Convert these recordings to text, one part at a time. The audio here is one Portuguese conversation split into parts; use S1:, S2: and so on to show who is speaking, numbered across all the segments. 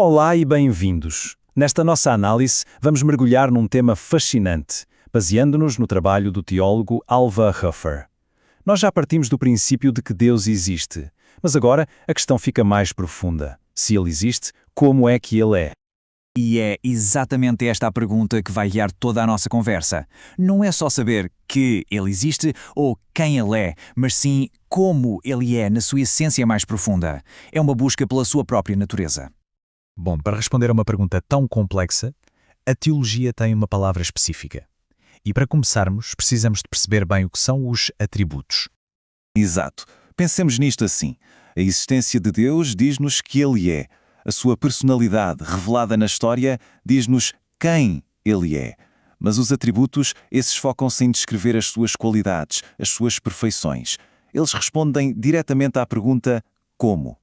S1: Olá e bem-vindos. Nesta nossa análise, vamos mergulhar num tema fascinante, baseando-nos no trabalho do teólogo Alva Huffer. Nós já partimos do princípio de que Deus existe, mas agora a questão fica mais profunda. Se Ele existe, como é que Ele é?
S2: E é exatamente esta a pergunta que vai guiar toda a nossa conversa. Não é só saber que Ele existe ou quem Ele é, mas sim como Ele é na sua essência mais profunda. É uma busca pela sua própria natureza.
S3: Bom, para responder a uma pergunta tão complexa, a teologia tem uma palavra específica. E para começarmos, precisamos de perceber bem o que são os atributos.
S4: Exato. Pensemos nisto assim. A existência de Deus diz-nos que Ele é. A sua personalidade, revelada na história, diz-nos quem Ele é. Mas os atributos, esses focam-se em descrever as suas qualidades, as suas perfeições. Eles respondem diretamente à pergunta como.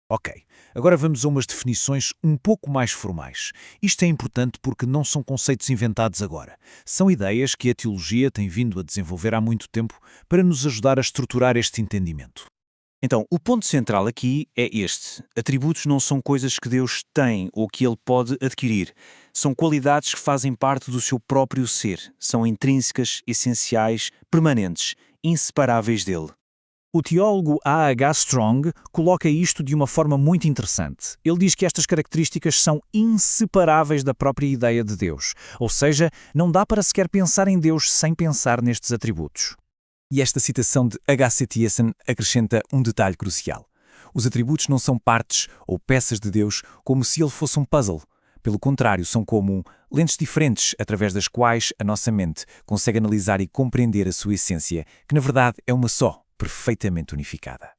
S5: Ok, agora vamos a umas definições um pouco mais formais. Isto é importante porque não são conceitos inventados agora. São ideias que a teologia tem vindo a desenvolver há muito tempo para nos ajudar a estruturar este entendimento. Então, o ponto central aqui é este. Atributos não são coisas que Deus tem ou que Ele pode adquirir. São qualidades que fazem parte do seu próprio ser. São intrínsecas, essenciais, permanentes, inseparáveis dele.
S1: O teólogo A. H. Strong coloca isto de uma forma muito interessante. Ele diz que estas características são inseparáveis da própria ideia de Deus, ou seja, não dá para sequer pensar em Deus sem pensar nestes atributos.
S3: E esta citação de H.C. Thiessen acrescenta um detalhe crucial. Os atributos não são partes ou peças de Deus como se ele fosse um puzzle. Pelo contrário, são como lentes diferentes através das quais a nossa mente consegue analisar e compreender a sua essência, que na verdade é uma só, perfeitamente unificada.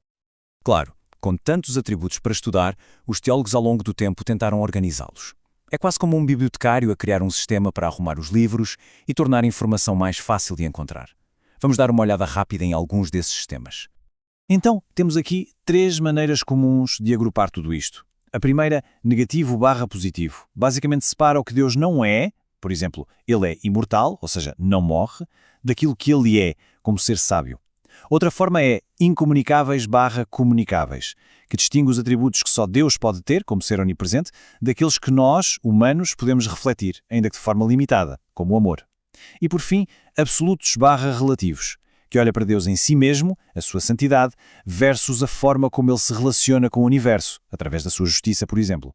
S3: Claro, com tantos atributos para estudar, os teólogos ao longo do tempo tentaram organizá-los. É quase como um bibliotecário a criar um sistema para arrumar os livros e tornar a informação mais fácil de encontrar. Vamos dar uma olhada rápida em alguns desses sistemas.
S1: Então, temos aqui 3 maneiras comuns de agrupar tudo isto. A primeira, negativo/positivo. Basicamente separa o que Deus não é, por exemplo, Ele é imortal, ou seja, não morre, daquilo que Ele é, como ser sábio. Outra forma é incomunicáveis/comunicáveis, que distingue os atributos que só Deus pode ter, como ser onipresente, daqueles que nós, humanos, podemos refletir, ainda que de forma limitada, como o amor. E por fim, absolutos/relativos, que olha para Deus em si mesmo, a sua santidade, versus a forma como Ele se relaciona com o universo, através da sua justiça, por exemplo.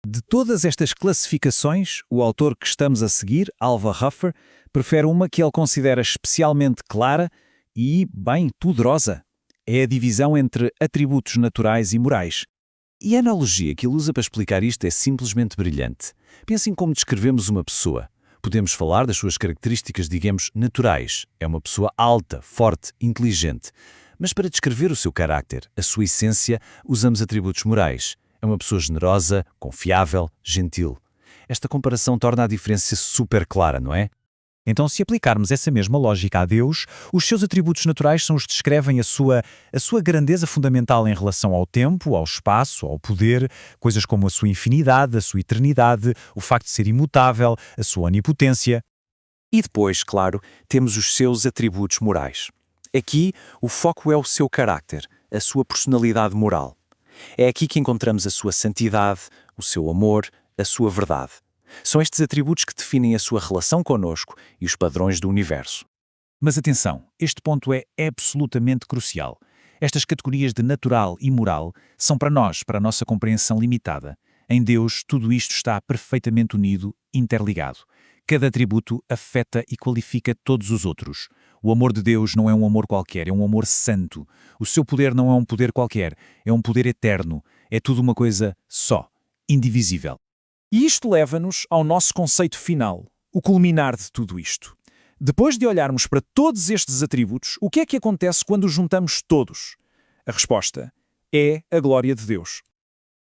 S1: De todas estas classificações, o autor que estamos a seguir, Alva Huffer, prefere uma que ele considera especialmente clara e, bem, poderosa. É a divisão entre atributos naturais e morais. E a analogia que ele usa para explicar isto é simplesmente brilhante. Pensem como descrevemos uma pessoa. Podemos falar das suas características, digamos, naturais. É uma pessoa alta, forte, inteligente. Mas para descrever o seu caráter, a sua essência, usamos atributos morais. É uma pessoa generosa, confiável, gentil. Esta comparação torna a diferença super clara, não é? Então, se aplicarmos essa mesma lógica a Deus, os seus atributos naturais são os que descrevem a sua grandeza fundamental em relação ao tempo, ao espaço, ao poder, coisas como a sua infinidade, a sua eternidade, o facto de ser imutável, a sua onipotência.
S5: E depois, claro, temos os seus atributos morais. Aqui, o foco é o seu caráter, a sua personalidade moral. É aqui que encontramos a sua santidade, o seu amor, a sua verdade. São estes atributos que definem a sua relação connosco e os padrões do universo.
S1: Mas atenção, este ponto é absolutamente crucial. Estas categorias de natural e moral são para nós, para a nossa compreensão limitada. Em Deus, tudo isto está perfeitamente unido, interligado. Cada atributo afeta e qualifica todos os outros. O amor de Deus não é um amor qualquer, é um amor santo. O seu poder não é um poder qualquer, é um poder eterno. É tudo uma coisa só, indivisível. E isto leva-nos ao nosso conceito final, o culminar de tudo isto. Depois de olharmos para todos estes atributos, o que é que acontece quando os juntamos todos? A resposta é a glória de Deus.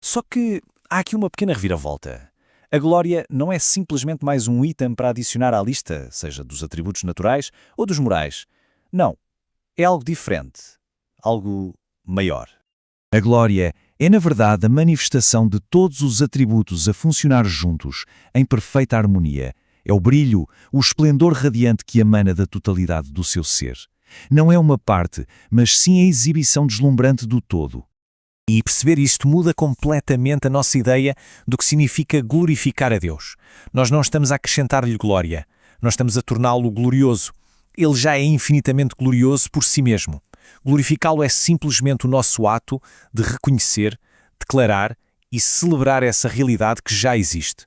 S1: Só que há aqui uma pequena reviravolta. A glória não é simplesmente mais um item para adicionar à lista, seja dos atributos naturais ou dos morais. Não. É algo diferente. Algo maior. A glória é, na verdade, a manifestação de todos os atributos a funcionar juntos, em perfeita harmonia. É o brilho, o esplendor radiante que emana da totalidade do seu ser. Não é uma parte, mas sim a exibição deslumbrante do todo.
S3: E perceber isto muda completamente a nossa ideia do que significa glorificar a Deus. Nós não estamos a acrescentar-lhe glória, nós estamos a torná-lo glorioso. Ele já é infinitamente glorioso por si mesmo. Glorificá-lo é simplesmente o nosso ato de reconhecer, declarar e celebrar essa realidade que já existe.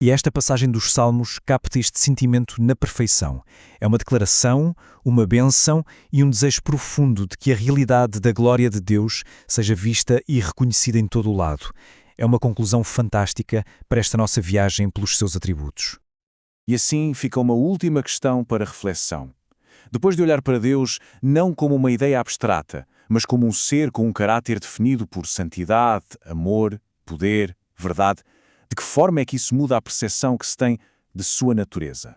S3: E esta passagem dos Salmos capta este sentimento na perfeição. É uma declaração, uma bênção e um desejo profundo de que a realidade da glória de Deus seja vista e reconhecida em todo o lado. É uma conclusão fantástica para esta nossa viagem pelos seus atributos.
S4: E assim fica uma última questão para reflexão. Depois de olhar para Deus não como uma ideia abstrata, mas como um ser com um caráter definido por santidade, amor, poder, verdade, de que forma é que isso muda a percepção que se tem de sua natureza?